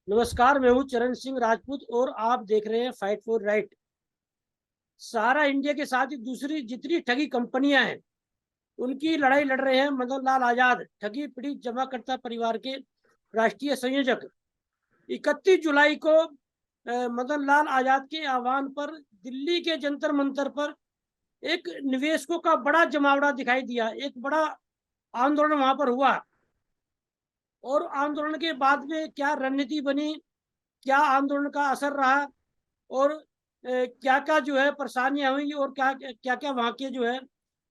नमस्कार, मैं हूँ चरण सिंह राजपूत और आप देख रहे हैं फाइट फॉर राइट। सारा इंडिया के साथ ही दूसरी जितनी ठगी कंपनियां हैं उनकी लड़ाई लड़ रहे हैं मदन लाल आजाद, ठगी पीड़ित जमाकर्ता परिवार के राष्ट्रीय संयोजक। 31 जुलाई को मदन लाल आजाद के आह्वान पर दिल्ली के जंतर मंतर पर एक निवेशकों का बड़ा जमावड़ा दिखाई दिया। एक बड़ा आंदोलन वहां पर हुआ और आंदोलन के बाद में क्या रणनीति बनी, क्या आंदोलन का असर रहा और क्या क्या जो है परेशानियां हुई और क्या क्या क्या वहाँ के जो है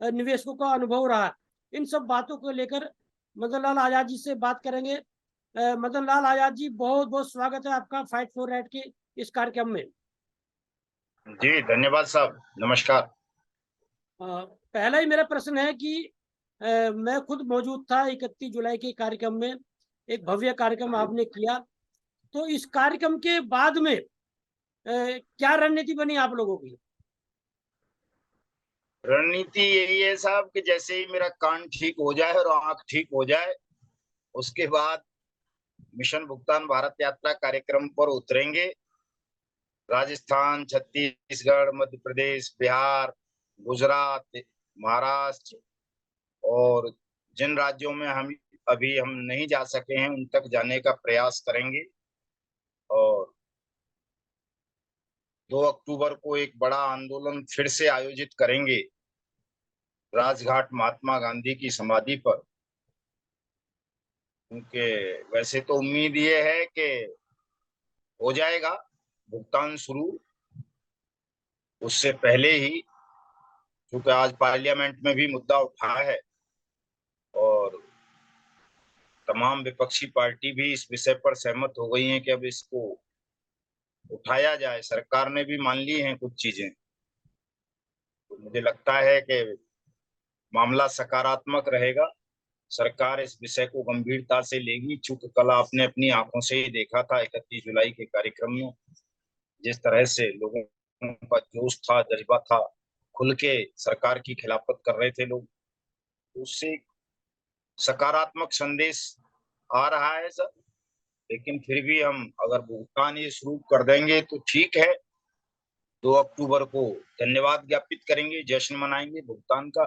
निवेशकों का अनुभव रहा। इन सब बातों को लेकर मदन लाल आजाद जी से बात करेंगे। मदन लाल आजाद जी, बहुत बहुत स्वागत है आपका फाइट फॉर राइट के इस कार्यक्रम में। जी धन्यवाद साहब। नमस्कार। पहला ही मेरा प्रश्न है कि मैं खुद मौजूद था 31 जुलाई के कार्यक्रम में। एक भव्य कार्यक्रम आपने किया, तो इस कार्यक्रम के बाद में क्या रणनीति बनी आप लोगों की? रणनीति यही है साहब कि जैसे ही मेरा कान ठीक हो जाए और आंख ठीक हो जाए, उसके बाद मिशन भुगतान भारत यात्रा कार्यक्रम पर उतरेंगे। राजस्थान, छत्तीसगढ़, मध्य प्रदेश, बिहार, गुजरात, महाराष्ट्र और जिन राज्यों में हम नहीं जा सके हैं उन तक जाने का प्रयास करेंगे। और 2 अक्टूबर को एक बड़ा आंदोलन फिर से आयोजित करेंगे राजघाट महात्मा गांधी की समाधि पर। क्योंकि वैसे तो उम्मीद ये है कि हो जाएगा भुगतान शुरू उससे पहले ही, क्योंकि आज पार्लियामेंट में भी मुद्दा उठा है और तमाम विपक्षी पार्टी भी इस विषय पर सहमत हो गई हैं कि अब इसको उठाया जाए। सरकार ने भी मान ली हैं कुछ चीजें। तो मुझे लगता है कि मामला सकारात्मक रहेगा। सरकार इस विषय को गंभीरता से लेगी। चूंकि कल आपने अपनी आंखों से ही देखा था 31 जुलाई के कार्यक्रम में जिस तरह से लोगों का जोश था, जज्बा था, खुल के सरकार की खिलाफत कर रहे थे लोग। उससे सकारात्मक संदेश आ रहा है सर। लेकिन फिर भी हम अगर भुगतान ये शुरू कर देंगे तो ठीक है। 2 अक्टूबर को धन्यवाद ज्ञापित करेंगे, जश्न मनाएंगे भुगतान का।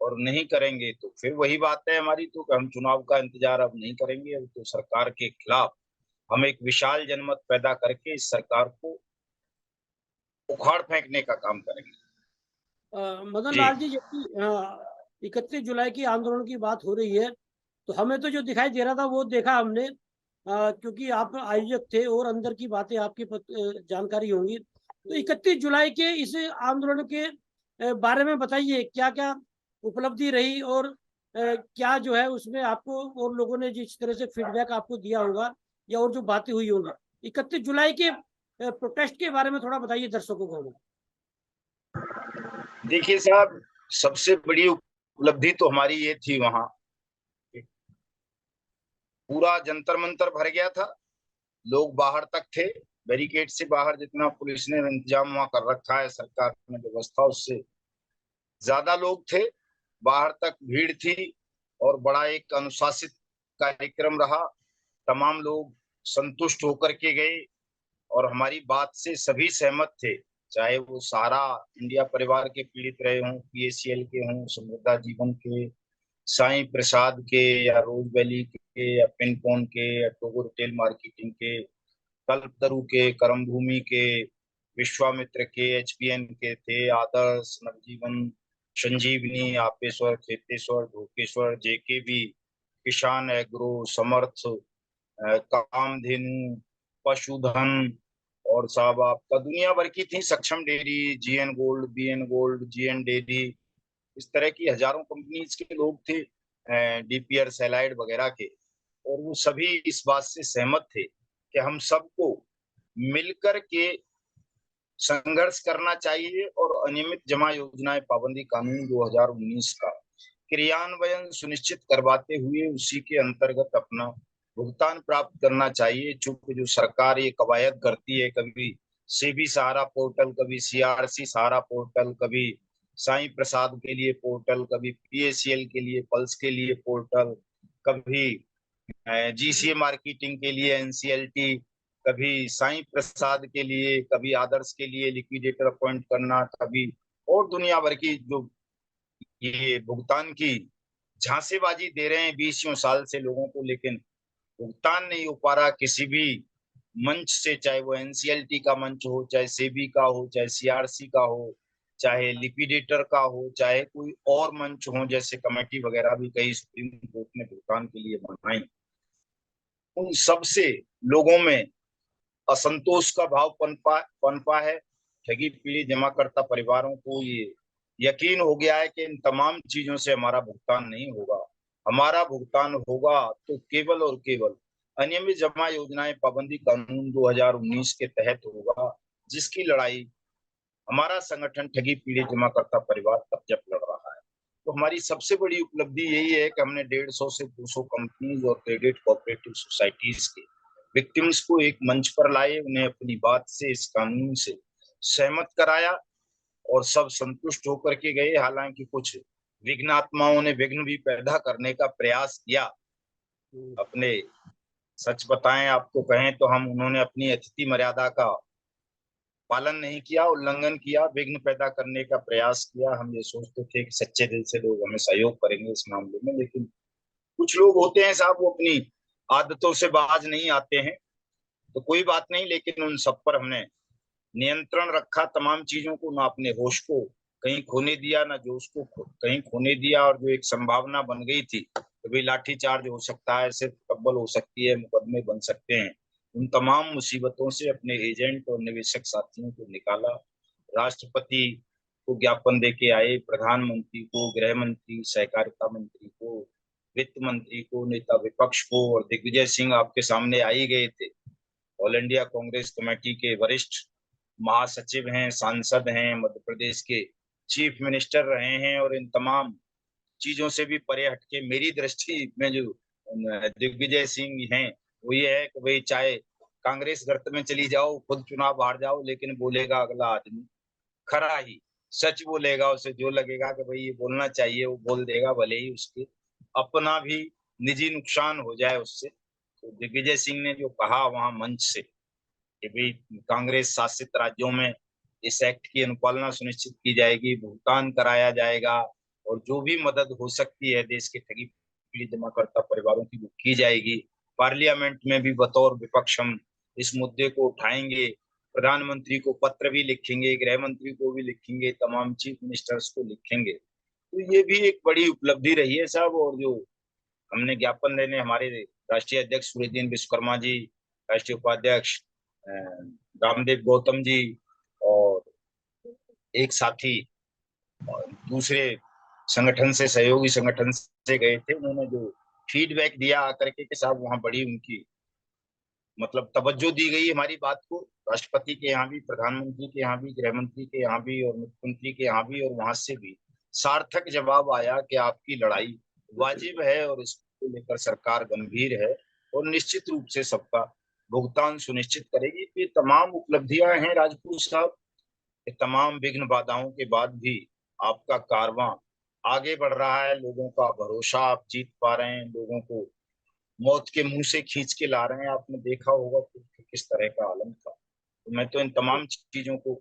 और नहीं करेंगे तो फिर वही बात है हमारी, तो कि हम चुनाव का इंतजार अब नहीं करेंगे। अब तो सरकार के खिलाफ हम एक विशाल जनमत पैदा करके इस सरकार को उखाड़ फेंकने का काम करेंगे। मदन जी। लाल जी, जबकि 31 जुलाई की आंदोलन की बात हो रही है, तो हमें तो जो दिखाई दे रहा था वो देखा हमने। क्योंकि आप आयोजक थे और अंदर की बातें आपकी जानकारी होंगी। तो 31 जुलाई के इस आंदोलन के बारे में बताइए, क्या क्या उपलब्धि रही और क्या जो है उसमें आपको और लोगों ने जिस तरह से फीडबैक आपको दिया होगा या और जो बातें हुई होंगी 31 जुलाई के प्रोटेस्ट के बारे में थोड़ा बताइए दर्शकों को हमें। देखिए साहब, सबसे बड़ी उपलब्धि तो हमारी ये थी, वहां पूरा जंतर मंतर भर गया था। लोग बाहर तक थे, बैरिकेड से बाहर जितना पुलिस ने इंतजाम वहां कर रखा है, सरकार ने व्यवस्था, उससे ज्यादा लोग थे। बाहर तक भीड़ थी और बड़ा एक अनुशासित कार्यक्रम रहा। तमाम लोग संतुष्ट होकर के गए और हमारी बात से सभी सहमत थे। चाहे वो सहारा इंडिया परिवार के पीड़ित रहे हों, पीएसीएल के हों, समृद्धा जीवन के, साईं प्रसाद के, या रोज वैली के, या पिनकोन के, या टोगो रिटेल मार्केटिंग के, कल्पतरु के, करम भूमि के, विश्वामित्र के, एचपीएन के थे, आदर्श, नवजीवन, संजीवनी, आपेश्वर, खेतेश्वर, ढोकेश्वर, जेकेबी, किसान एग्रो, समर्थ, कामधेनु, पशुधन, और साहब आपका दुनिया भर की थी, Saksham dairy, GN gold, BN gold, GN dairy, इस तरह की हजारों कंपनीज के लोग थे, डीपीआर सैलाइड वगैरह के। और वो सभी इस बात से सहमत थे कि हम सबको मिलकर के संघर्ष करना चाहिए और अनियमित जमा योजनाएं पाबंदी कानून 2019 का क्रियान्वयन सुनिश्चित करवाते हुए उसी के अंतर्गत अपना भुगतान प्राप्त करना चाहिए। चूंकि जो सरकार ये कवायद करती है, कभी सेबी सहारा पोर्टल, कभी सीआरसी सहारा पोर्टल, कभी साईं प्रसाद के लिए पोर्टल, कभी पीएसीएल के लिए, पल्स के लिए पोर्टल, कभी जीसीए मार्केटिंग के लिए एनसीएलटी, कभी साईं प्रसाद के लिए, कभी आदर्श के लिए लिक्विडेटर अपॉइंट करना, कभी और दुनिया भर की जो ये भुगतान की झांसेबाजी दे रहे हैं 20 साल से लोगों को, लेकिन भुगतान नहीं हो पा रहा किसी भी मंच से, चाहे वो एनसीएलटी का मंच हो, चाहे सेबी का हो, चाहे सीआरसी का हो, चाहे लिक्विडेटर का हो, चाहे कोई और मंच हो, जैसे कमेटी वगैरह भी कई सुप्रीम कोर्ट ने भुगतान के लिए बनाई। उन सब से लोगों में असंतोष का भाव पनपा है। ठगी पीड़ित जमाकर्ता परिवारों को ये यकीन हो गया है कि इन तमाम चीजों से हमारा भुगतान नहीं होगा। हमारा भुगतान होगा तो केवल और केवल अनियमित जमा योजनाएं पाबंदी कानून 2019 के तहत होगा, जिसकी लड़ाई हमारा संगठन ठगी पीड़ित जमाकर्ता परिवार तब जब लड़ रहा है। तो हमारी सबसे बड़ी उपलब्धि यही है कि हमने 150 से 200 कंपनीज और क्रेडिट कोऑपरेटिव सोसाइटीज के विक्टिम्स को एक मंच पर लाए, उन्हें अपनी बात से, इस कानून से सहमत कराया और सब संतुष्ट होकर के गए। हालांकि कुछ विघ्नात्माओं ने विघ्न भी पैदा करने का प्रयास किया। अपने सच बताएं आपको कहें तो हम उन्होंने अपनी अतिथि मर्यादा का पालन नहीं किया, उल्लंघन किया, विघ्न पैदा करने का प्रयास किया। हम ये सोचते थे कि सच्चे दिल से लोग हमें सहयोग करेंगे इस मामले में, लेकिन कुछ लोग होते हैं साहब, वो अपनी आदतों से बाज नहीं आते हैं। तो कोई बात नहीं, लेकिन उन सब पर हमने नियंत्रण रखा, तमाम चीजों को, ना अपने होश को कहीं खोने दिया, ना जोश को कहीं खोने दिया। और जो एक संभावना बन गई थी तो भाई लाठी चार्ज हो सकता है, सिर्फ कब्बल हो सकती है, मुकदमे बन सकते हैं, उन तमाम मुसीबतों से अपने एजेंट और निवेशक साथियों को निकाला। राष्ट्रपति को ज्ञापन दे के आए, प्रधानमंत्री को, गृह मंत्री, सहकारिता मंत्री को, वित्त मंत्री को, नेता विपक्ष को, और दिग्विजय सिंह आपके सामने आ ही गए थे। ऑल इंडिया कांग्रेस कमेटी के वरिष्ठ महासचिव हैं, सांसद हैं, मध्य प्रदेश के चीफ मिनिस्टर रहे हैं, और इन तमाम चीजों से भी परे हटके मेरी दृष्टि में जो दिग्विजय सिंह हैं वो ये है कि भाई चाहे कांग्रेस गर्त में चली जाओ, खुद चुनाव हार जाओ, लेकिन बोलेगा अगला आदमी खरा ही, सच बोलेगा। उसे जो लगेगा कि भाई ये बोलना चाहिए वो बोल देगा, भले ही उसके अपना भी निजी नुकसान हो जाए उससे। तो दिग्विजय सिंह ने जो कहा वहां मंच से कि भाई कांग्रेस शासित राज्यों में इस एक्ट की अनुपालना सुनिश्चित की जाएगी, भुगतान कराया जाएगा, और जो भी मदद हो सकती है देश के ठगी पीड़ित जमाकर्ता परिवारों की वो की जाएगी। पार्लियामेंट में भी बतौर विपक्ष हम इस मुद्दे को उठाएंगे, प्रधानमंत्री को पत्र भी लिखेंगे, गृह मंत्री को भी लिखेंगे, तमाम चीफ मिनिस्टर्स को लिखेंगे। तो ये भी एक बड़ी उपलब्धि रही है साहब। और जो हमने ज्ञापन देने हमारे राष्ट्रीय अध्यक्ष सूर्यदीन विश्वकर्मा जी, राष्ट्रीय उपाध्यक्ष रामदेव गौतम जी, और एक साथी दूसरे संगठन से, सहयोगी संगठन से गए थे, उन्होंने जो फीडबैक दिया आकर के साहब, वहां बड़ी उनकी मतलब तवज्जो दी गई हमारी बात को। राष्ट्रपति के यहाँ भी, प्रधानमंत्री के यहाँ भी, गृह मंत्री के यहाँ भी, और मुख्यमंत्री के यहाँ भी, और वहां से भी सार्थक जवाब आया कि आपकी लड़ाई वाजिब है और इसको लेकर सरकार गंभीर है और निश्चित रूप से सबका भुगतान सुनिश्चित करेगी। तो ये तमाम उपलब्धियां हैं राजपूत साहब। ये तमाम विघ्न बाधाओं के बाद भी आपका कारवां आगे बढ़ रहा है, लोगों का भरोसा आप जीत पा रहे हैं, लोगों को मौत के मुंह से खींच के ला रहे हैं। आपने देखा होगा कि किस तरह का आलम था। तो मैं तो इन तमाम चीजों को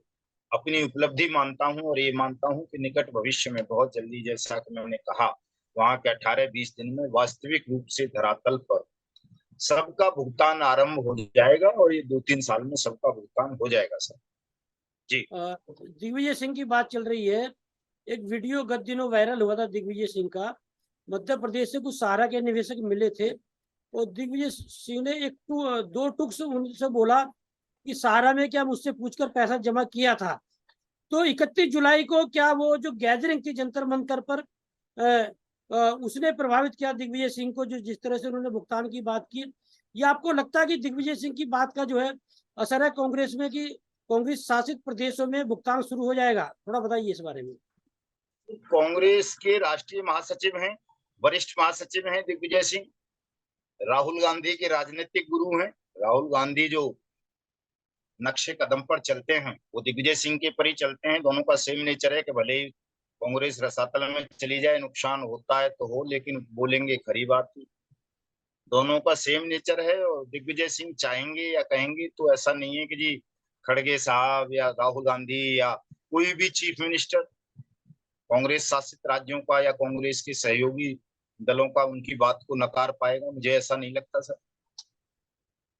अपनी उपलब्धि मानता हूं, और ये मानता हूं कि निकट भविष्य में बहुत जल्दी, जैसा कि मैंने कहा, वहां के 18-20 दिन में वास्तविक रूप से धरातल पर सबका भुगतान आरंभ हो जाएगा, और ये 2-3 साल में सबका भुगतान हो जाएगा सर। जी। दिग्विजय सिंह की बात चल रही है। एक वीडियो गत दिनों वायरल हुआ था दिग्विजय सिंह का। मध्य प्रदेश से कुछ सहारा के निवेशक मिले थे और दिग्विजय सिंह ने दो टुक से उनसे बोला कि सहारा में क्या मुझसे पूछकर पैसा जमा किया था। तो 31 जुलाई को क्या वो जो गैदरिंग थी जंतर मंतर पर उसने प्रभावित किया दिग्विजय सिंह को, जो जिस तरह से उन्होंने भुगतान की बात की? या आपको लगता है कि दिग्विजय सिंह की बात का जो है असर है कांग्रेस में, कि कांग्रेस शासित प्रदेशों में भुगतान शुरू हो जाएगा? थोड़ा बताइए इस बारे में। कांग्रेस के राष्ट्रीय महासचिव हैं, वरिष्ठ महासचिव हैं दिग्विजय सिंह, राहुल गांधी के राजनीतिक गुरु हैं। राहुल गांधी जो नक्शे कदम पर चलते हैं वो दिग्विजय सिंह के पर ही चलते हैं। दोनों का सेम नेचर है कि भले ही कांग्रेस रसातल में चली जाए, नुकसान होता है तो हो, लेकिन बोलेंगे खरी बात। दोनों का सेम नेचर है। और दिग्विजय सिंह चाहेंगे या कहेंगे तो ऐसा नहीं है कि जी खड़गे साहब या राहुल गांधी या कोई भी चीफ मिनिस्टर कांग्रेस शासित राज्यों का या कांग्रेस के सहयोगी दलों का उनकी बात को नकार पाएगा, मुझे ऐसा नहीं लगता सर।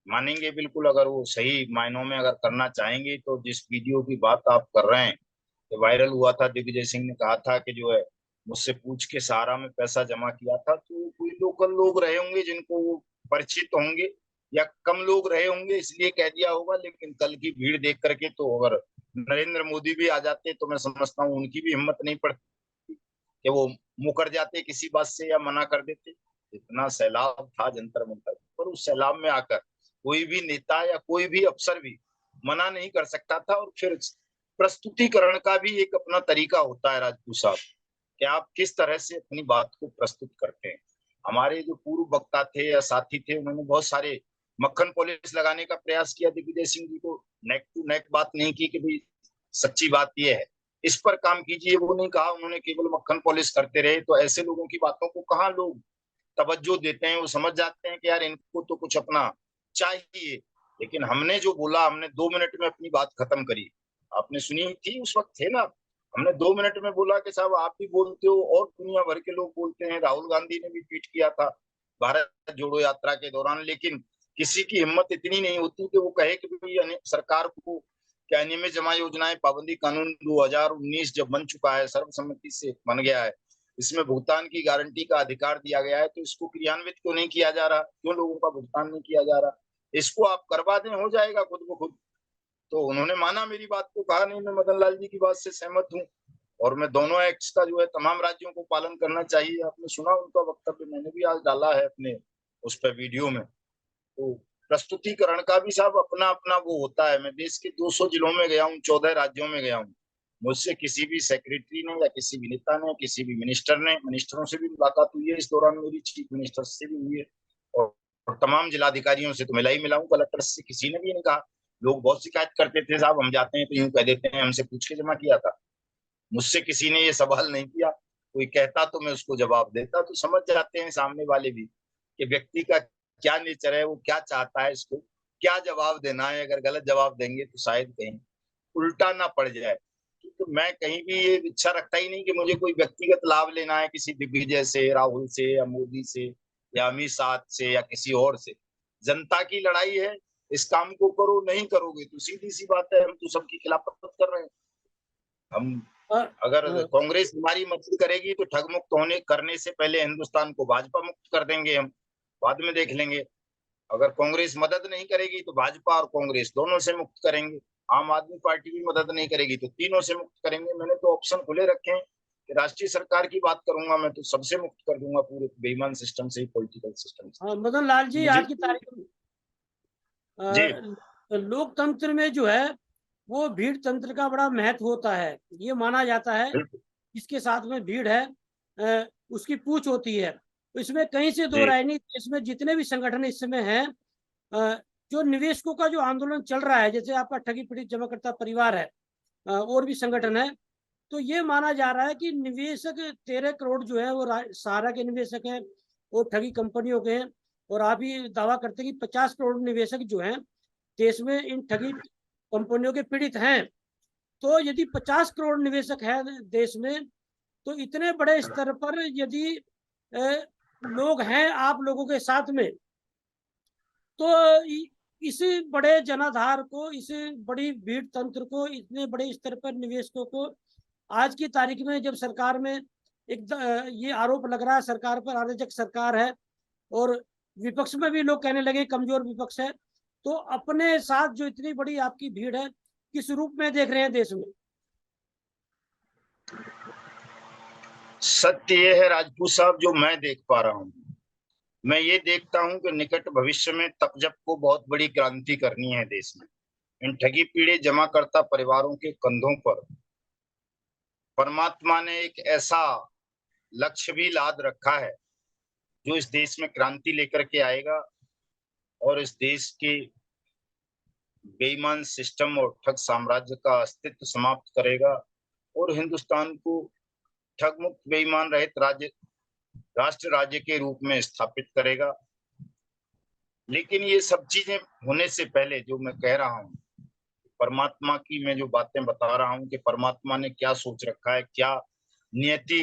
मानेंगे बिल्कुल, अगर वो सही मायनों में अगर करना चाहेंगे। तो जिस वीडियो की बात आप कर रहे हैं, ये वायरल हुआ था, दिग्विजय सिंह ने कहा था कि जो है मुझसे पूछ के सहारा में पैसा जमा किया था, तो कोई लोकल लोग रहे होंगे जिनको वो परिचित होंगे, या कम लोग रहे होंगे इसलिए कह दिया होगा। लेकिन कल की भीड़ देख करके तो अगर नरेंद्र मोदी भी आ जाते तो मैं समझता हूँ उनकी भी हिम्मत नहीं पड़ती कि वो मुकर जाते किसी बात से या मना कर देते। इतना सैलाब था जंतर मंतर पर, उस सैलाब में आकर कोई भी नेता या कोई भी अफसर भी मना नहीं कर सकता था। और फिर प्रस्तुतिकरण का भी एक अपना तरीका होता है राजपूत साहब, कि आप किस तरह से अपनी बात को प्रस्तुत करते हैं। हमारे जो पूर्व वक्ता थे या साथी थे, उन्होंने बहुत सारे मक्खन पॉलिश लगाने का प्रयास किया दिग्विजय सिंह जी को, नेक टू नेक बात नहीं की कि भाई सच्ची बात यह है, इस पर काम कीजिए, वो नहीं कहा। उन्होंने केवल मक्खन पॉलिश करते रहे। तो ऐसे लोगों की बातों को कहाँ लोग तवज्जो देते हैं। वो समझ जाते हैं कि यार इनको तो कुछ अपना चाहिए। लेकिन हमने जो बोला, हमने 2 मिनट में अपनी बात खत्म करी। आपने सुनी थी, उस वक्त थे ना, हमने 2 मिनट में बोला कि साहब आप भी बोलते हो और दुनिया भर के लोग बोलते हैं। राहुल गांधी ने भी ट्वीट किया था भारत जोड़ो यात्रा के दौरान। लेकिन किसी की हिम्मत इतनी नहीं होती कि वो कहे कि भाई सरकार को क्या नियमित जमा योजनाएं पाबंदी कानून 2019 जब बन चुका है, सर्वसम्मति से बन गया है, इसमें भुगतान की गारंटी का अधिकार दिया गया है, तो इसको क्रियान्वित क्यों नहीं किया जा रहा, क्यों लोगों का भुगतान नहीं किया जा रहा, इसको आप करवा दें, हो जाएगा खुद ब खुद। तो उन्होंने माना मेरी बात को, कहा नहीं मैं मदन लाल जी की बात से सहमत हूँ और मैं दोनों एक्ट्स का जो है तमाम राज्यों को पालन करना चाहिए। आपने सुना उनका वक्तव्य, मैंने भी आज डाला है अपने उस पर वीडियो में। तो प्रस्तुतिकरण का भी साहब अपना अपना वो होता है। मैं देश के 200 जिलों में गया हूँ, 14 राज्यों में गया हूँ। मुझसे किसी भी सेक्रेटरी ने या किसी भी नेता ने, किसी भी मिनिस्टरों से भी मुलाकात हुई है इस दौरान, मेरी चीफ मिनिस्टर से भी हुई है और तमाम जिलाधिकारियों से तो मिला ही मिला हूँ। कलेक्टर से किसी ने भी नहीं कहा। लोग बहुत शिकायत करते थे, साहब हम जाते हैं तो यूं कह देते हैं हमसे पूछ के जमा किया था। मुझसे किसी ने ये सवाल नहीं किया। कोई कहता तो मैं उसको जवाब देता। तो समझ जाते हैं सामने वाले भी कि व्यक्ति का क्या नेचर है, वो क्या चाहता है, इसको क्या जवाब देना है। अगर गलत जवाब देंगे तो शायद कहीं उल्टा ना पड़ जाए। तो मैं कहीं भी ये इच्छा रखता ही नहीं कि मुझे कोई व्यक्तिगत लाभ लेना है किसी दिग्विजय से, राहुल से या मोदी से या अमित शाह से या किसी और से। जनता की लड़ाई है, इस काम को करो, नहीं करोगे तो सीधी सी बात है हम तो सबकी खिलाफत कर रहे हैं। हम और अगर कांग्रेस हमारी मदद करेगी तो ठग मुक्त होने करने से पहले हिंदुस्तान को भाजपा मुक्त कर देंगे हम, बाद में देख लेंगे। अगर कांग्रेस मदद नहीं करेगी तो भाजपा और कांग्रेस दोनों से मुक्त करेंगे। आम आदमी पार्टी भी मदद नहीं करेगी तो तीनों से मुक्त करेंगे। मैंने तो ऑप्शन खुले रखे हैं कि राष्ट्रीय सरकार की बात करूंगा मैं तो सबसे मुक्त कर दूंगा, पूरे बेईमान सिस्टम से, पॉलिटिकल सिस्टम से। मदन लाल जी, मुझे आज की तारीख में जी लोकतंत्र में जो है वो भीड़ तंत्र का बड़ा महत्व होता है। ये माना जाता है बिल्कुल इसके साथ में भीड़ है, उसकी पूछ होती है। तो इसमें कहीं से दो जी राय नहीं। इसमें जितने भी संगठन इस समय हैं, जो निवेशकों का जो आंदोलन चल रहा है, जैसे आपका ठगी पीड़ित जमाकर्ता परिवार है, और भी संगठन है, तो ये माना जा रहा है कि निवेशक 13 करोड़ जो है वो सहारा के निवेशक हैं और ठगी कंपनियों के हैं। और आप ही दावा करते हैं कि 50 करोड़ निवेशक जो हैं देश में इन ठगी कंपनियों के पीड़ित हैं। तो यदि 50 करोड़ निवेशक है देश में, तो इतने बड़े स्तर पर यदि लोग हैं आप लोगों के साथ में, तो इस बड़े जनाधार को, इस बड़ी भीड़ तंत्र को, इतने बड़े स्तर पर निवेशकों को आज की तारीख में जब सरकार में एक ये आरोप लग रहा है सरकार पर, अराजक सरकार है और विपक्ष में भी लोग कहने लगे कमजोर विपक्ष है, तो अपने साथ जो इतनी बड़ी आपकी भीड़ है किस रूप में देख रहे हैं देश में? सत्य ये है राजपूत साहब, जो मैं देख पा रहा हूँ, मैं ये देखता हूं कि निकट भविष्य में तपजप को बहुत बड़ी क्रांति करनी है देश में। इन ठगी पीड़े जमाकर्ता परिवारों के कंधों पर परमात्मा ने एक ऐसा लक्ष्य भी लाद रखा है जो इस देश में क्रांति लेकर के आएगा और इस देश के बेईमान सिस्टम और ठग साम्राज्य का अस्तित्व समाप्त करेगा और हिंदुस्तान को ठग मुक्त बेईमान रहित राज्य, राष्ट्र राज्य के रूप में स्थापित करेगा। लेकिन ये सब चीजें होने से पहले जो मैं कह रहा हूँ, परमात्मा की मैं जो बातें बता रहा हूँ कि परमात्मा ने क्या सोच रखा है, क्या नियति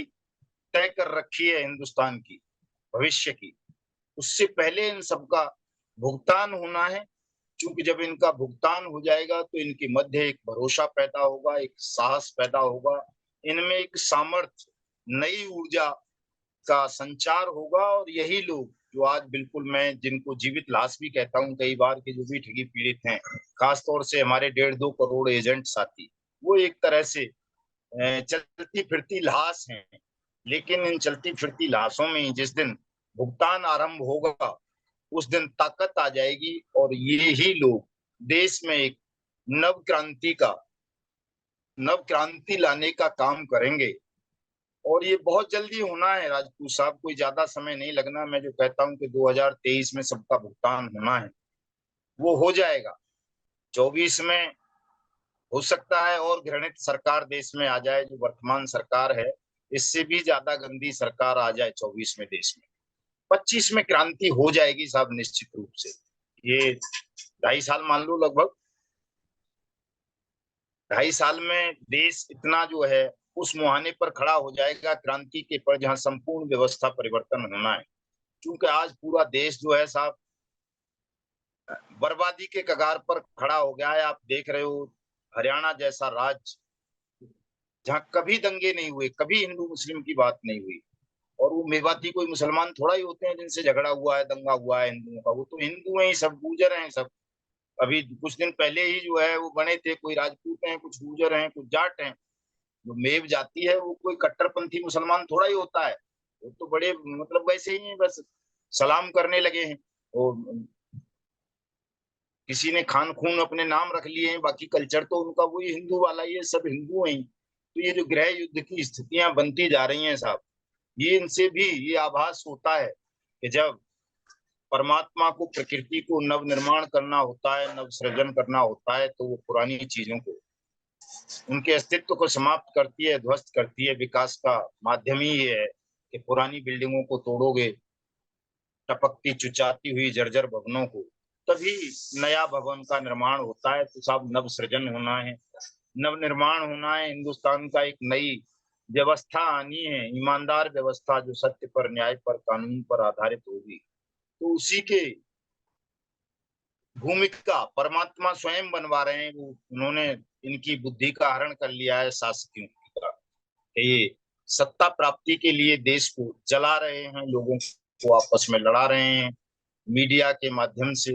तय कर रखी है हिंदुस्तान की, भविष्य की, उससे पहले इन सबका भुगतान होना है। क्योंकि जब इनका भुगतान हो जाएगा तो इनके मध्य एक भरोसा पैदा होगा, एक साहस पैदा होगा, इनमें एक सामर्थ्य, नई ऊर्जा का संचार होगा। और यही लोग जो आज बिल्कुल, मैं जिनको जीवित लाश भी कहता हूँ कई बार के, जो भी ठगी पीड़ित हैं, खासतौर से हमारे 1.5-2 करोड़ एजेंट साथी, वो एक तरह से चलती फिरती लाश हैं। लेकिन इन चलती फिरती लाशों में जिस दिन भुगतान आरंभ होगा, उस दिन ताकत आ जाएगी और ये ही लोग देश में एक नव क्रांति का नव क्रांति लाने का काम करेंगे। और ये बहुत जल्दी होना है राजपूत साहब, कोई ज्यादा समय नहीं लगना। मैं जो कहता हूं कि 2023 में सबका भुगतान होना है, वो हो जाएगा। 24 में हो सकता है और घृणित सरकार देश में आ जाए, जो वर्तमान सरकार है, इससे भी ज्यादा गंदी सरकार आ जाए 24 में देश में। 25 में क्रांति हो जाएगी साहब, निश्चित रूप से। ये 2.5 साल मान लो, लगभग 2.5 साल में देश इतना जो है उस मुहाने पर खड़ा हो जाएगा क्रांति के, पर जहां संपूर्ण व्यवस्था परिवर्तन होना है। क्योंकि आज पूरा देश जो है साहब बर्बादी के कगार पर खड़ा हो गया है। आप देख रहे हो हरियाणा जैसा राज्य, जहां कभी दंगे नहीं हुए, कभी हिंदू मुस्लिम की बात नहीं हुई। और वो मेवाती कोई मुसलमान थोड़ा ही होते हैं जिनसे झगड़ा हुआ है, दंगा हुआ है हिंदुओं का। वो तो हिंदू हैं ही सब, गुर्जर हैं सब। अभी कुछ दिन पहले ही जो है वो बने थे, कोई राजपूत हैं, कुछ गुर्जर हैं, कुछ जाट हैं। जो मेव जाति है वो कोई कट्टरपंथी मुसलमान थोड़ा ही होता है। वो तो बड़े मतलब वैसे ही हैं, बस सलाम करने लगे हैं। और किसी ने खान खून अपने नाम रख लिए हैं, बाकी कल्चर तो उनका वही हिंदू वाला, ये सब हिंदू हैं। तो ये जो गृह युद्ध की स्थितियां बनती जा रही हैं साहब, ये इनसे भी ये आभास होता है कि जब परमात्मा को, प्रकृति को नव निर्माण करना होता है, नव सृजन करना होता है, तो वो पुरानी चीजों को, उनके अस्तित्व को समाप्त करती है, ध्वस्त करती है। विकास का माध्यम ही ये है कि पुरानी बिल्डिंगों को तोड़ोगे, टपकती चुचाती हुई जर्जर भवनों को, तभी नया भवन का निर्माण होता है। तो साहब नव सृजन होना है, नव निर्माण होना है। हिंदुस्तान का एक नई व्यवस्था आनी है, ईमानदार व्यवस्था जो सत्य पर, न्याय पर, कानून पर आधारित होगी। तो उसी के भूमिका परमात्मा स्वयं बनवा रहे हैं। वो उन्होंने इनकी बुद्धि का हरण कर लिया है शासकों का, ये सत्ता प्राप्ति के लिए देश को जला रहे हैं, लोगों को आपस में लड़ा रहे हैं। मीडिया के माध्यम से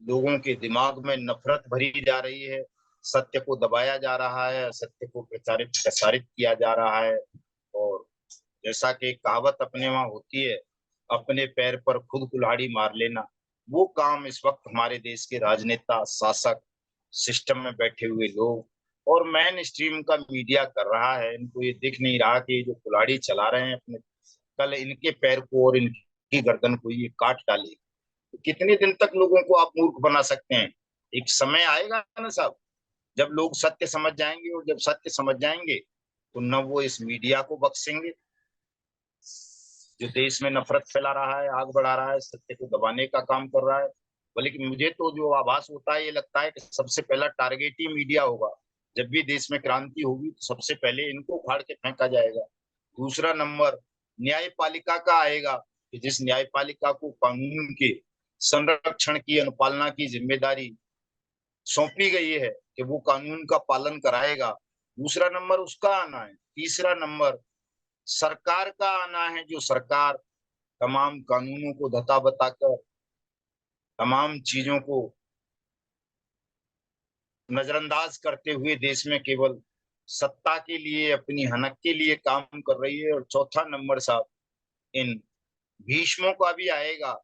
लोगों के दिमाग में नफरत भरी जा रही है, सत्य को दबाया जा रहा है, असत्य को प्रचारित प्रसारित किया जा रहा है। और जैसा कि एक कहावत अपने वहां होती है, अपने पैर पर खुद कुल्हाड़ी मार लेना, वो काम इस वक्त हमारे देश के राजनेता, शासक, सिस्टम में बैठे हुए लोग और मेन स्ट्रीम का मीडिया कर रहा है। इनको ये दिख नहीं रहा कि जो कुल्हाड़ी चला रहे हैं अपने, कल इनके पैर को और इनकी गर्दन को ये काट डालेगी। तो कितने दिन तक लोगों को आप मूर्ख बना सकते हैं? एक समय आएगा ना साहब, जब लोग सत्य समझ जाएंगे। और जब सत्य समझ जाएंगे तो न वो इस मीडिया को बख्शेंगे जो देश में नफरत फैला रहा है, आग बढ़ा रहा है, सत्य को दबाने का काम कर रहा है। बल्कि मुझे तो जो आभास होता है, ये लगता है कि सबसे पहला टारगेट ही मीडिया होगा। जब भी देश में क्रांति होगी तो सबसे पहले इनको उखाड़ के फेंका जाएगा। दूसरा नंबर न्यायपालिका का आएगा कि जिस न्यायपालिका को कानून के संरक्षण की, अनुपालना की जिम्मेदारी सौंपी गई है कि वो कानून का पालन कराएगा। दूसरा नंबर उसका आना है। तीसरा नंबर सरकार का आना है, जो सरकार तमाम कानूनों को धता बताकर, तमाम चीजों को नजरअंदाज करते हुए देश में केवल सत्ता के लिए, अपनी हनक के लिए काम कर रही है। और चौथा नंबर साहब इन भीष्मों का भी आएगा,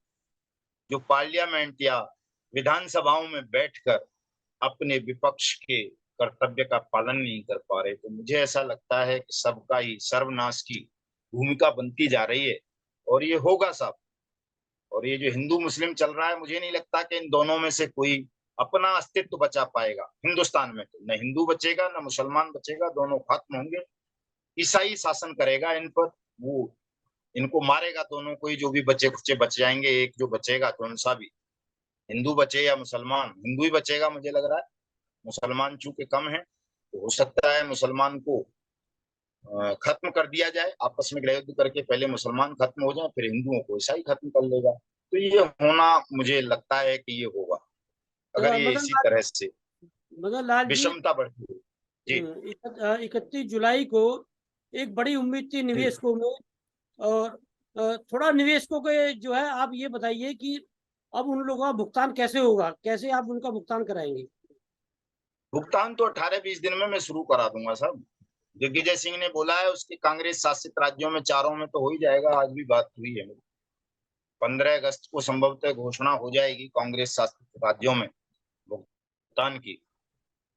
जो पार्लियामेंट या विधानसभाओं में बैठकर अपने विपक्ष के कर्तव्य का पालन नहीं कर पा रहे। तो मुझे ऐसा लगता है कि सबका ही सर्वनाश की भूमिका बनती जा रही है और ये होगा साहब। और ये जो हिंदू मुस्लिम चल रहा है, मुझे नहीं लगता कि इन दोनों में से कोई अपना अस्तित्व बचा पाएगा हिंदुस्तान में। तो न हिंदू बचेगा न मुसलमान बचेगा, दोनों खत्म होंगे। ईसाई शासन करेगा इन पर। वो इनको मारेगा दोनों को ही, जो भी बचे खुचे बच जाएंगे, एक जो बचेगा कौन सा भी, हिंदू बचे या मुसलमान, हिंदू ही बचेगा मुझे लग रहा है। मुसलमान चूंकि कम है तो हो सकता है मुसलमान को खत्म कर दिया जाए, आपस में गृह युद्ध करके पहले मुसलमान खत्म हो जाए, फिर हिंदुओं को ईसाई खत्म कर लेगा। तो ये होना मुझे लगता है कि ये होगा, अगर ये मदन इसी लाल, तरह से मदन लाल जी, विषमता बढ़ती है। जी 31 जुलाई को एक बड़ी उम्मीद थी जी। निवेशकों में। और थोड़ा निवेशकों के जो है, आप ये बताइए कि अब उन लोगों का भुगतान कैसे होगा, कैसे आप उनका भुगतान कराएंगे? भुगतान तो 18-20 दिन में मैं शुरू करा दूंगा साहब। दिग्विजय सिंह ने बोला है उसके कांग्रेस शासित राज्यों में चारों में तो हो ही जाएगा, आज भी बात हुई है मेरी। 15 अगस्त को संभवतः घोषणा हो जाएगी कांग्रेस शासित राज्यों में भुगतान की।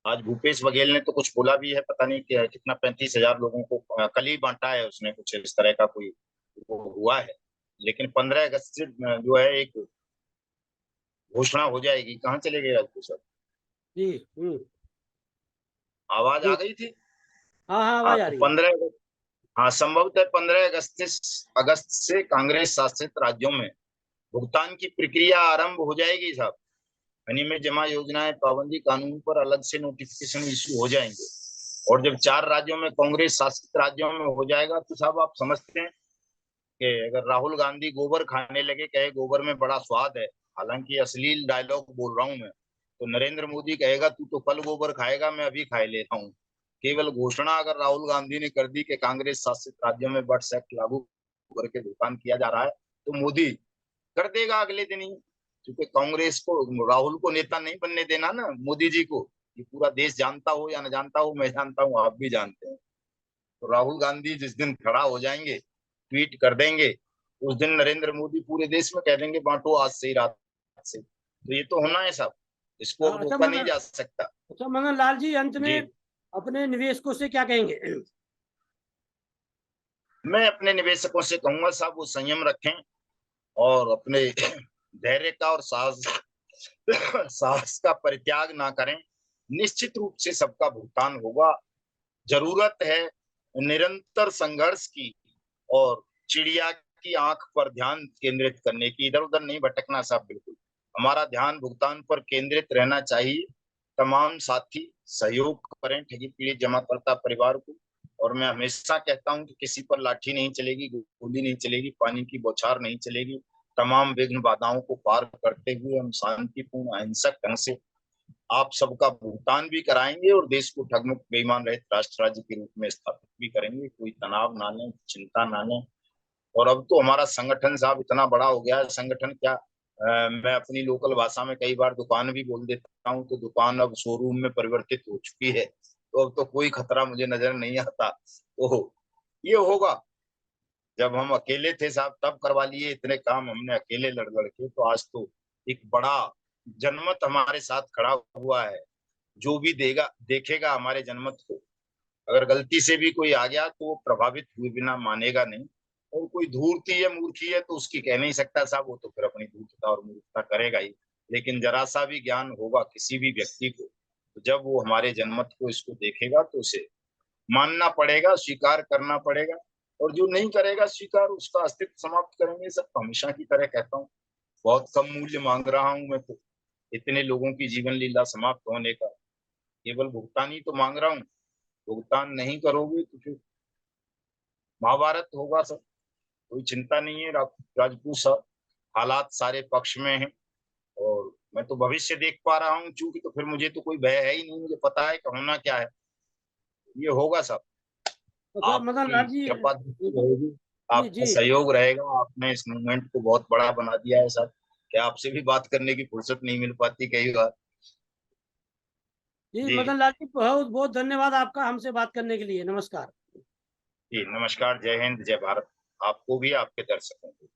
आज भूपेश बघेल ने तो कुछ बोला भी है, पता नहीं क्या कितना 35,000 लोगों को कल ही बांटा है उसने, कुछ इस तरह का कोई वो हुआ है। लेकिन 15 अगस्त से जो है एक घोषणा हो जाएगी। कहाँ चले गए आज सर? जी। आवाज जी। आ गई थी। हाँ हाँ, हाँ आवाज आ तो रही है। 15, हाँ संभवतः 15 अगस्त से कांग्रेस शासित राज्यों में भुगतान की प्रक्रिया आरंभ हो जाएगी साहब। विनिमय जमा योजनाएं पाबंदी कानून पर अलग से नोटिफिकेशन इशू हो जाएंगे। और जब 4 राज्यों में कांग्रेस शासित राज्यों में हो जाएगा तो साहब आप समझते हैं कि अगर राहुल गांधी गोबर खाने लगे, कहे गोबर में बड़ा स्वाद है, हालांकि अश्लील डायलॉग बोल रहा हूं मैं, तो नरेंद्र मोदी कहेगा तू तो कल गोबर खाएगा, मैं अभी खाए ले रहा हूँ। केवल घोषणा अगर राहुल गांधी ने कर दी कि कांग्रेस शासित राज्यों में बर्ड्स एक्ट लागू करके भुगतान किया जा रहा है, तो मोदी कर देगा अगले दिन ही। क्योंकि कांग्रेस को, राहुल को नेता नहीं बनने देना ना मोदी जी को। ये पूरा देश जानता हो या न जानता हो, मैं जानता हूँ, आप भी जानते हैं। तो राहुल गांधी जिस दिन खड़ा हो जाएंगे, ट्वीट कर देंगे, उस दिन नरेंद्र मोदी पूरे देश में कह देंगे बांटो आज से ही, रात से। तो ये तो होना है साहब, इसको अब अच्छा रोका नहीं जा सकता। मदन लाल जी, अंत में जी अपने निवेशकों से क्या कहेंगे? मैं अपने निवेशकों से कहूंगा साहब वो संयम रखें और अपने धैर्य का और साहस साहस का परित्याग ना करें। निश्चित रूप से सबका भुगतान होगा। जरूरत है निरंतर संघर्ष की और चिड़िया की आंख पर ध्यान केंद्रित करने की, इधर उधर नहीं भटकना साहब। बिल्कुल हमारा ध्यान भुगतान पर केंद्रित रहना चाहिए। तमाम साथी सहयोग करें ठगी पीड़ित जमाकर्ता परिवार को। और मैं हमेशा कहता हूं कि किसी पर लाठी नहीं चलेगी, गोली नहीं चलेगी, पानी की बौछार नहीं चलेगी। तमाम विघ्न बाधाओं को पार करते हुए हम शांतिपूर्ण अहिंसक ढंग से आप सबका भुगतान भी कराएंगे और देश को ठगमुक्त बेईमान रहित राष्ट्र राज्य के रूप में स्थापित भी करेंगे। कोई तनाव ना लें, चिंता ना लें। और अब तो हमारा संगठन साहब इतना बड़ा हो गया है, संगठन क्या, मैं अपनी लोकल भाषा में कई बार दुकान भी बोल देता हूँ, तो दुकान अब शोरूम में परिवर्तित हो चुकी है। तो अब तो कोई खतरा मुझे नजर नहीं आता। तो ये होगा। जब हम अकेले थे साहब तब करवा लिए इतने काम हमने अकेले लड़ लड़ के, तो आज तो एक बड़ा जनमत हमारे साथ खड़ा हुआ है। जो भी देगा देखेगा हमारे जनमत को, अगर गलती से भी कोई आ गया तो वो प्रभावित हुए बिना मानेगा नहीं। और कोई धूर्ती है मूर्खी है तो उसकी कह नहीं सकता साहब, वो तो फिर अपनी धूर्तता और मूर्खता करेगा ही। लेकिन जरा सा भी ज्ञान होगा किसी भी व्यक्ति को, तो जब वो हमारे जनमत को इसको देखेगा तो उसे मानना पड़ेगा, स्वीकार करना पड़ेगा। और जो नहीं करेगा स्वीकार, उसका अस्तित्व समाप्त करेंगे। सब हमेशा की तरह कहता हूँ, बहुत कम मूल्य मांग रहा हूं मैं तो इतने लोगों की जीवन लीला समाप्त होने का। केवल भुगतान ही तो मांग रहा हूँ। भुगतान नहीं करोगे तो फिर महाभारत होगा सर। कोई चिंता नहीं है राजपूत सर, हालात सारे पक्ष में हैं। और मैं तो भविष्य देख पा रहा हूँ चूंकि, तो फिर मुझे तो कोई भय है ही नहीं, मुझे पता है कि होना क्या है। ये होगा सब। तो मदन आपकी लाल जी, कृपा रहेगी, जी आपका जी सहयोग रहेगा। आपने इस मूवमेंट को बहुत बड़ा बना दिया है सर, कि आपसे भी बात करने की फुर्सत नहीं मिल पाती कई बार। जी, जी मदन लाल जी, बहुत बहुत धन्यवाद आपका हमसे बात करने के लिए। नमस्कार। जी नमस्कार, जय हिंद, जय भारत। आपको भी, आपके दर्शकों को।